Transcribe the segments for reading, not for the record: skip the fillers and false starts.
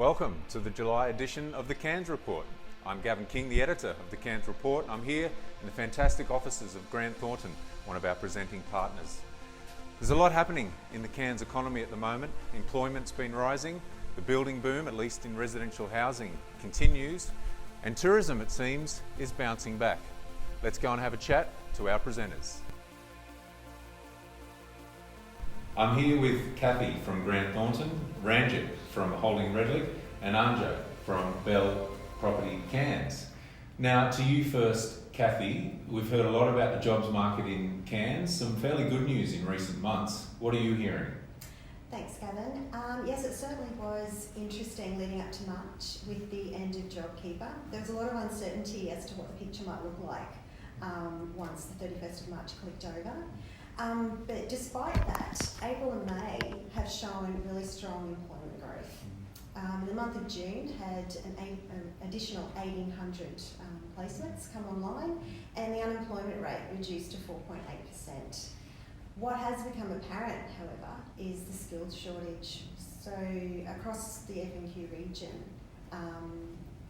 Welcome to the July edition of the Cairns Report. I'm Gavin King, the editor of the Cairns Report. I'm here in the fantastic offices of Grant Thornton, one of our presenting partners. There's a lot happening in the Cairns economy at the moment. Employment's been rising, the building boom, at least in residential housing, continues, and tourism, it seems, is bouncing back. Let's go and have a chat to our presenters. I'm here with Cathy from Grant Thornton, Ranjit from Holding Redlich, and Antje from Belle Property Cairns. Now, to you first, Cathy. We've heard a lot about the jobs market in Cairns, some fairly good news in recent months. What are you hearing? Thanks, Gavin. Yes, it certainly was interesting leading up to March with the end of JobKeeper. There was a lot of uncertainty as to what the picture might look like once the 31st of March clicked over. But despite that, April and May have shown really strong employment growth. The month of June had an additional 1,800 placements come online, and the unemployment rate reduced to 4.8%. What has become apparent, however, is the skills shortage. So across the F&Q region,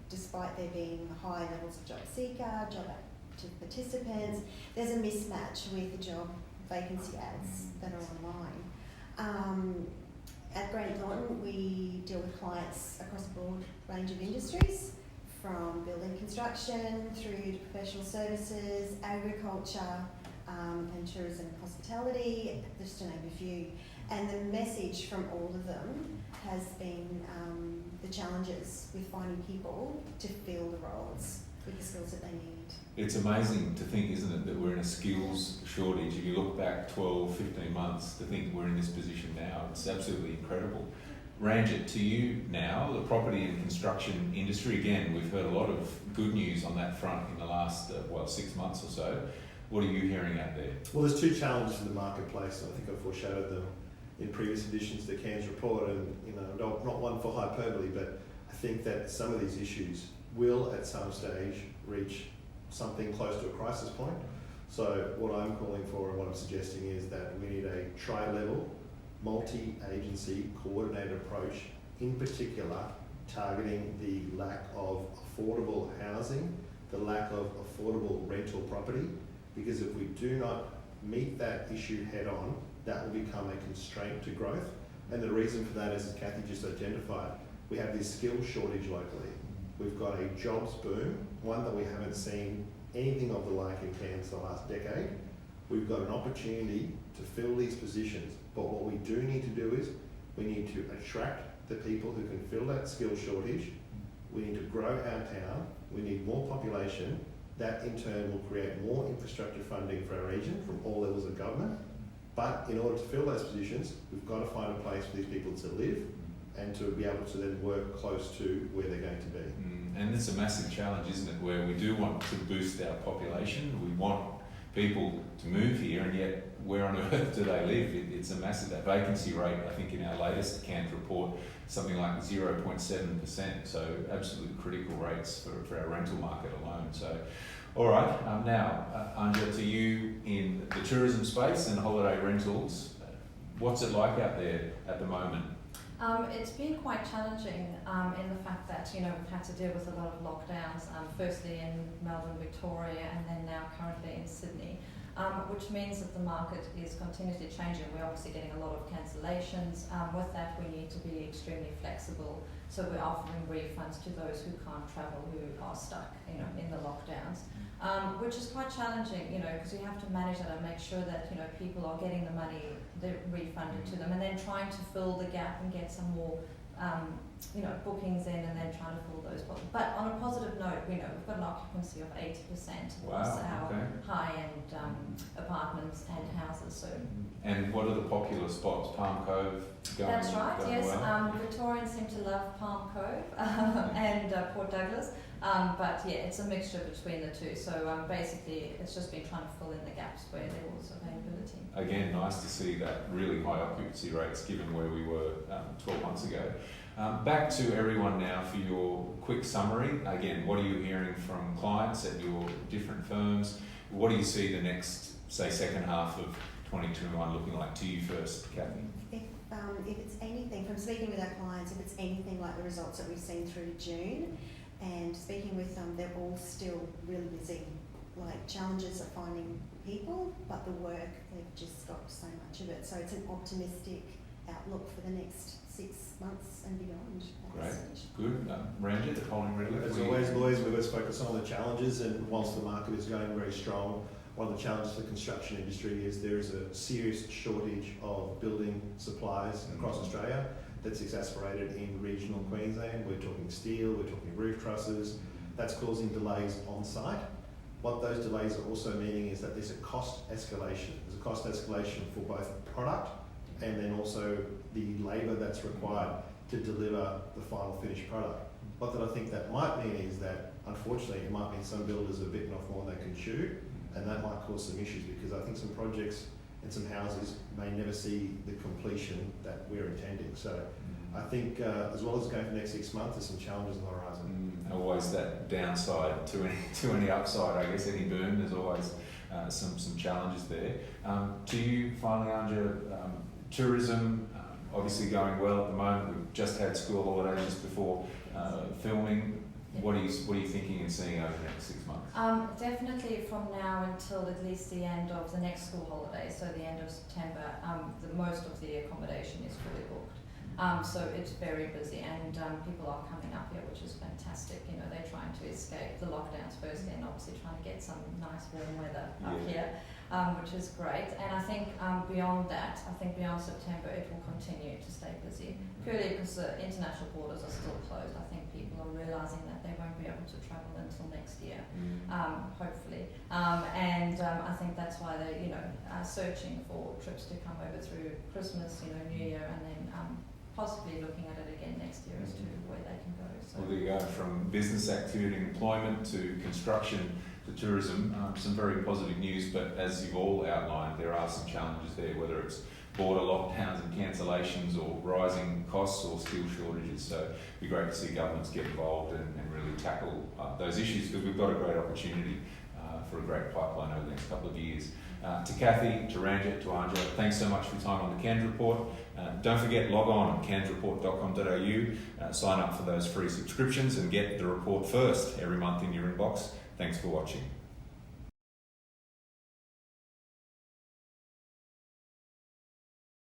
despite there being high levels of job seeker, job active participants, there's a mismatch with the job vacancy ads that are online. At Grant Thornton, we deal with clients across a broad range of industries, from building construction through to professional services, agriculture, and tourism and hospitality, just to name a few. And the message from all of them has been the challenges with finding people to fill the roles with the skills that they need. It's amazing to think, isn't it, that we're in a skills shortage. If you look back 12, 15 months, to think we're in this position now, it's absolutely incredible. Ranjit, to you now, the property and construction industry, again, we've heard a lot of good news on that front in the last, 6 months or so. What are you hearing out there? Well, there's two challenges in the marketplace, and I think I've foreshadowed them in previous editions of the Cairns Report, and not one for hyperbole, but I think that some of these issues will at some stage reach something close to a crisis point. So what I'm calling for and what I'm suggesting is that we need a tri-level, multi-agency coordinated approach, in particular targeting the lack of affordable housing, the lack of affordable rental property, because if we do not meet that issue head on, that will become a constraint to growth. And the reason for that is, as Cathy just identified, we have this skills shortage locally. We've got a jobs boom, one that we haven't seen anything of the like in Cairns the last decade. We've got an opportunity to fill these positions, but what we do need to do is we need to attract the people who can fill that skills shortage. We need to grow our town. We need more population. That in turn will create more infrastructure funding for our region from all levels of government. But in order to fill those positions, we've got to find a place for these people to live and to be able to then work close to where they're going to be. And it's a massive challenge, isn't it, where we do want to boost our population, we want people to move here, and yet where on earth do they live? It's a massive, that vacancy rate, I think in our latest Cairns report, something like 0.7%, so absolutely critical rates for our rental market alone. So, all right, now, Antje, to you in the tourism space and holiday rentals, what's it like out there at the moment? It's been quite challenging in the fact that, we've had to deal with a lot of lockdowns, firstly in Melbourne, Victoria, and then now currently in Sydney, which means that the market is continuously changing. We're obviously getting a lot of cancellations. With that, we need to be extremely flexible. So we're offering refunds to those who can't travel, who are stuck, in the lockdowns, which is quite challenging, because you have to manage that and make sure that, people are getting the money refunded to them, and then trying to fill the gap and get some more, bookings in, and then trying to fill those. But on a positive note, we've got an occupancy of 80% across our high-end apartments and houses. So. And what are the popular spots? Palm Cove going? That's right. Going yes, well? Victorians seem to love Palm Cove and Port Douglas. But yeah, it's a mixture between the two. So basically, it's just been trying to fill in the gaps where there was availability. Again, nice to see that really high occupancy rates given where we were 12 months ago. Back to everyone now for your quick summary. Again, what are you hearing from clients at your different firms? What do you see the next, say, second half of 2021 looking like? To you first, Cathy. if it's anything, from speaking with our clients, if it's anything like the results that we've seen through June, and speaking with them, they're all still really busy. Like, challenges are finding people, but the work, they've just got so much of it. So it's an optimistic outlook for the next 6 months and beyond. Great, good. Ranjit, at Holding Redlich. As always, lawyers, we always focus on the challenges, and whilst the market is going very strong, one of the challenges for the construction industry is there is a serious shortage of building supplies across Australia that's exacerbated in regional Queensland. We're talking steel, we're talking roof trusses. That's causing delays on site. What those delays are also meaning is that there's a cost escalation. There's a cost escalation for both product and then also the labour that's required to deliver the final finished product. What that I think that might mean is that, unfortunately, it might mean some builders are bitten off more than they can chew, and that might cause some issues, because I think some projects and some houses may never see the completion that we're intending. So I think as well as going for the next 6 months, there's some challenges on the horizon. Always that downside to any upside, I guess, any boom. There's always some challenges there. To you, finally, Antje, tourism obviously going well at the moment. We've just had school holidays just before filming. What are you thinking and seeing over the next 6 months? Definitely from now until at least the end of the next school holiday, so the end of September, most of the accommodation is fully booked. So it's very busy, and people are coming up here, which is fantastic. You know, they're trying to escape the lockdowns firstly, and obviously trying to get some nice warm weather up here, which is great. And I think beyond that, beyond September, it will continue to stay busy, purely because the international borders are still closed. I think people are realising that they won't be able to travel until next year, hopefully. And I think that's why they're, searching for trips to come over through Christmas, New Year, and then possibly looking at it again next year as to where they can go. So. Well, there you go, from business activity and employment to construction to tourism, some very positive news, but as you've all outlined, there are some challenges there, whether it's border lockdowns and cancellations or rising costs or skill shortages. So it'd be great to see governments get involved and really tackle those issues, because we've got a great opportunity for a great pipeline over the next couple of years. To Cathy, to Ranjit, to Antje, thanks so much for your time on the Cairns Report. Don't forget, log on cairnsreport.com.au, sign up for those free subscriptions and get the report first every month in your inbox. Thanks for watching.